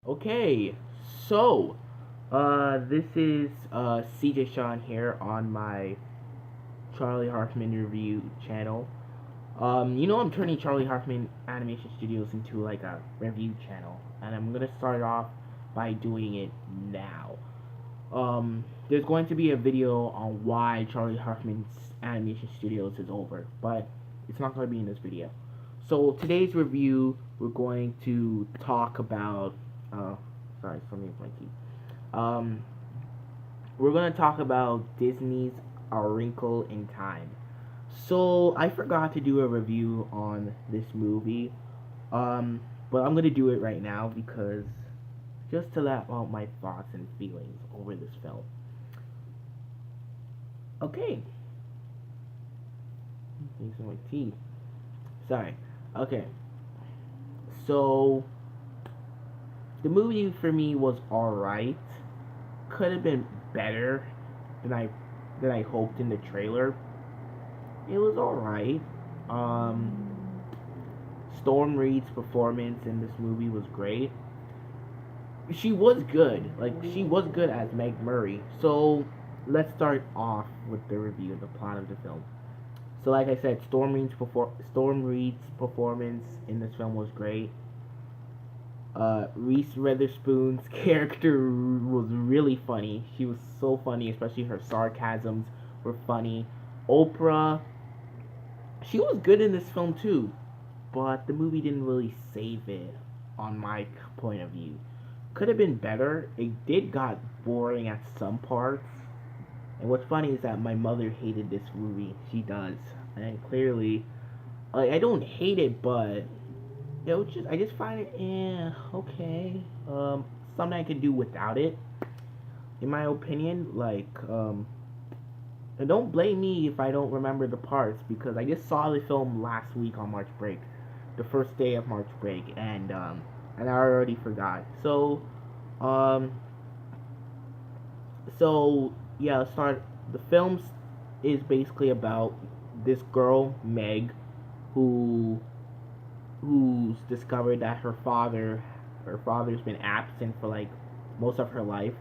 Okay, so this is CJ Sean here on my Charlie Hoffman review channel. I'm turning Charlie Hoffman Animation Studios into like a review channel, and I'm gonna start off by doing it now. There's going to be a video on why Charlie Hoffman's Animation Studios is over, but it's not going to be in this video. So today's review, we're going to talk about. Uh, sorry, something with my teeth. Um, we're going to talk about Disney's A Wrinkle in Time. So I forgot to do a review on this movie, um, but I'm gonna do it right now because just to let out my thoughts and feelings over this film. Okay, thanks for my teeth. Sorry. Okay, so the movie for me was alright. Could have been better than I hoped in the trailer. It was alright. Storm Reed's performance in this movie was great. She was good. Like she was good as Meg Murray. So let's start off with the review of the plot of the film. So like I said, Storm Reed's performance in this film was great. Reese Witherspoon's character was really funny. She was so funny, especially her sarcasms were funny. Oprah, she was good in this film too, but the movie didn't really save it on my point of view. Could have been better. It did got boring at some parts. And what's funny is that my mother hated this movie. She does, and clearly, like, I don't hate it, but I just find it, okay. Something I could do without it, in my opinion. And don't blame me if I don't remember the parts because I just saw the film last week on March break, the first day of March break, and I already forgot. Um, so yeah, let's start. The film is basically about this girl Meg, who who's discovered that her father's been absent for like most of her life,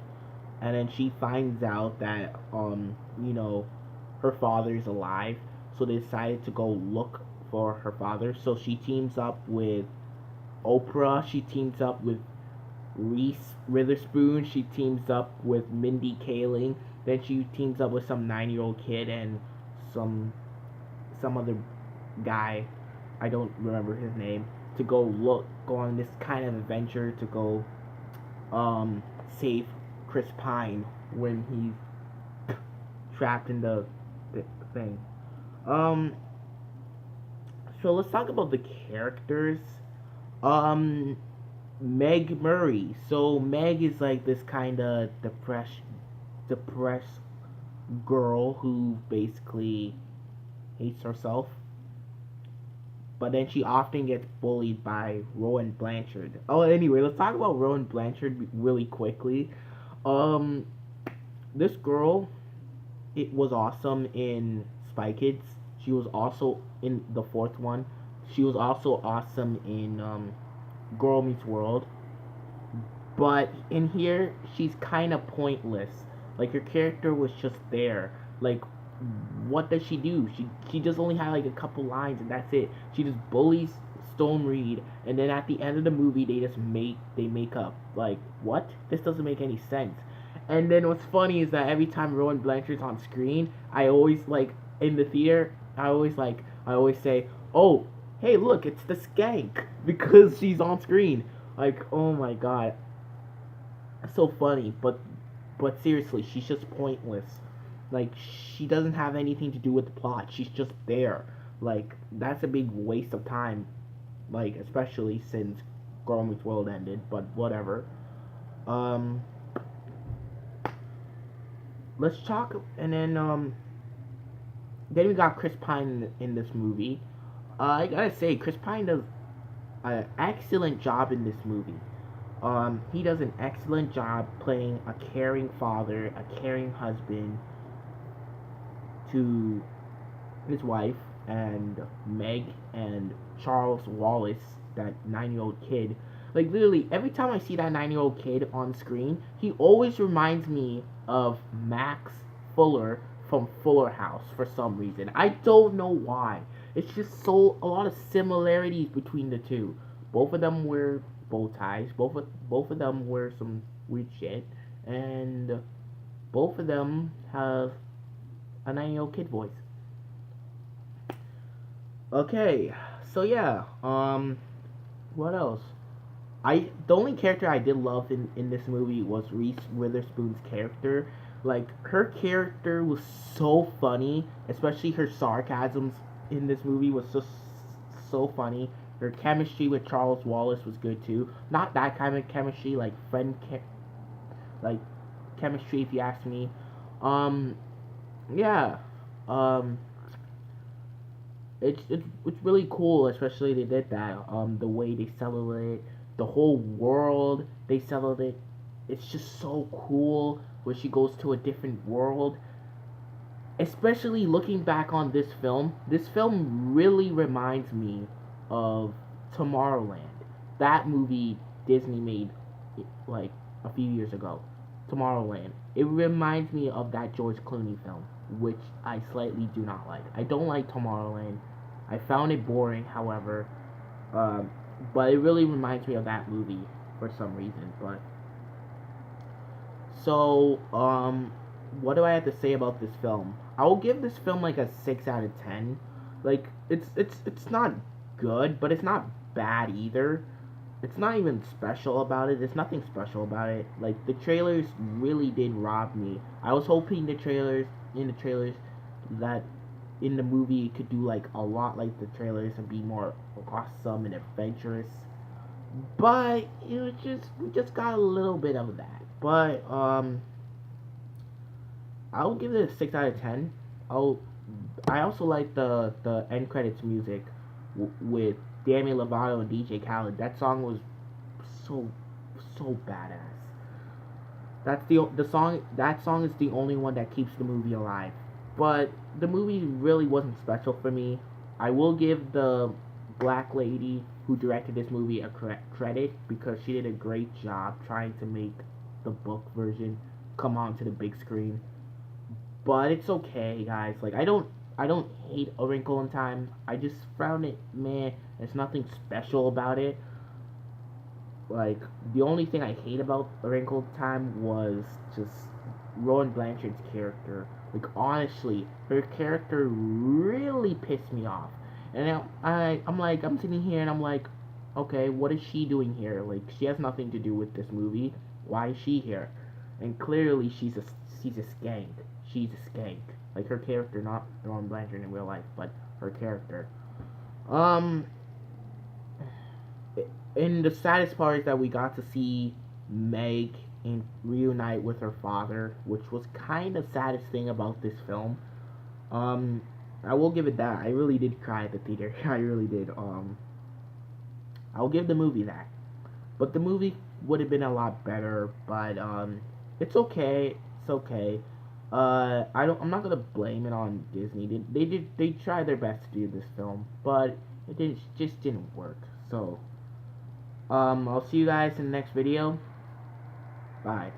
and then she finds out that her father's alive, so they decided to go look for her father. So she teams up with Oprah, she teams up with Reese Witherspoon, she teams up with Mindy Kaling, then she teams up with some 9-year-old kid and some some other guy, I don't remember his name, to go on this kind of adventure to go save Chris Pine when he's trapped in the thing. Um, so let's talk about the characters. Um, Meg Murray. So Meg is like this kind of depressed girl who basically hates herself. But then she often gets bullied by Rowan Blanchard. Oh, anyway, let's talk about Rowan Blanchard really quickly. Um, this girl, it was awesome in Spy Kids. She was also in the fourth one. She was also awesome in Girl Meets World. But in here, she's kind of pointless. Like her character was just there. Like, what does she do? She just only had like a couple lines and that's it. She just bullies Storm Reed, and then at the end of the movie, they make up. Like, what? This doesn't make any sense. And then what's funny is that every time Rowan Blanchard's on screen, I always like in the theater. I always say, "Oh, hey, look, it's the skank," because she's on screen. Like, oh my god, so funny, but seriously, she's just pointless. Like she doesn't have anything to do with the plot. She's just there. Like that's a big waste of time. Like especially since Girl Meets World ended, but whatever. Um, let's talk, and then we got Chris Pine in this movie. I gotta say, Chris Pine does an excellent job in this movie. He does an excellent job playing a caring father, a caring husband to his wife and Meg and Charles Wallace, that 9-year-old kid. Like literally, every time I see that 9-year-old kid on screen, he always reminds me of Max Fuller from Fuller House for some reason. I don't know why. It's just so a lot of similarities between the two. Both of them wear bow ties. Both of them wear some weird shit, and both of them have a 9-year-old kid voice. Okay, so yeah, what else? The only character I did love in this movie was Reese Witherspoon's character. Like her character was so funny, especially her sarcasms in this movie was so funny. Her chemistry with Charles Wallace was good too. Not that kind of chemistry, like like chemistry, if you ask me. Um, yeah. Um, it's really cool, especially they did that. The way they settled it, the whole world they settled it. It's just so cool where she goes to a different world. Especially looking back on this film really reminds me of Tomorrowland. That movie Disney made like a few years ago. Tomorrowland. It reminds me of that George Clooney film, which I slightly do not like. I don't like Tomorrowland. I found it boring, however, um, but it really reminds me of that movie for some reason. But so, what do I have to say about this film? I will give this film like a 6 out of 10. Like it's not good, but it's not bad either. It's not even special about it. There's nothing special about it. Like the trailers really did rob me. I was hoping the trailers that in the movie it could do like a lot like the trailers and be more awesome and adventurous. But it was just we just got a little bit of that. But I'll give it a 6 out of 10. I also like the end credits music with Demi Lovato and DJ Khaled. That song was so badass. That's the song. That song is the only one that keeps the movie alive. But the movie really wasn't special for me. I will give the black lady who directed this movie a credit because she did a great job trying to make the book version come onto the big screen. But it's okay, guys. Like I don't hate A Wrinkle in Time. I just found it meh. There's nothing special about it. Like the only thing I hate about A Wrinkle in Time was just Rowan Blanchard's character. Like honestly, her character really pissed me off. And I'm sitting here and I'm like, okay, what is she doing here? Like she has nothing to do with this movie. Why is she here? And clearly she's a skank. She's a skank. Like her character, not Rowan Blanchard in real life, but her character. Um, and the saddest part is that we got to see Meg reunite with her father, which was kind of saddest thing about this film. Um, I will give it that. I really did cry at the theater. I really did. I'll give the movie that. But the movie would have been a lot better. But it's okay. It's okay. I'm not gonna blame it on Disney. They tried their best to do this film, but just didn't work. So, I'll see you guys in the next video. Bye.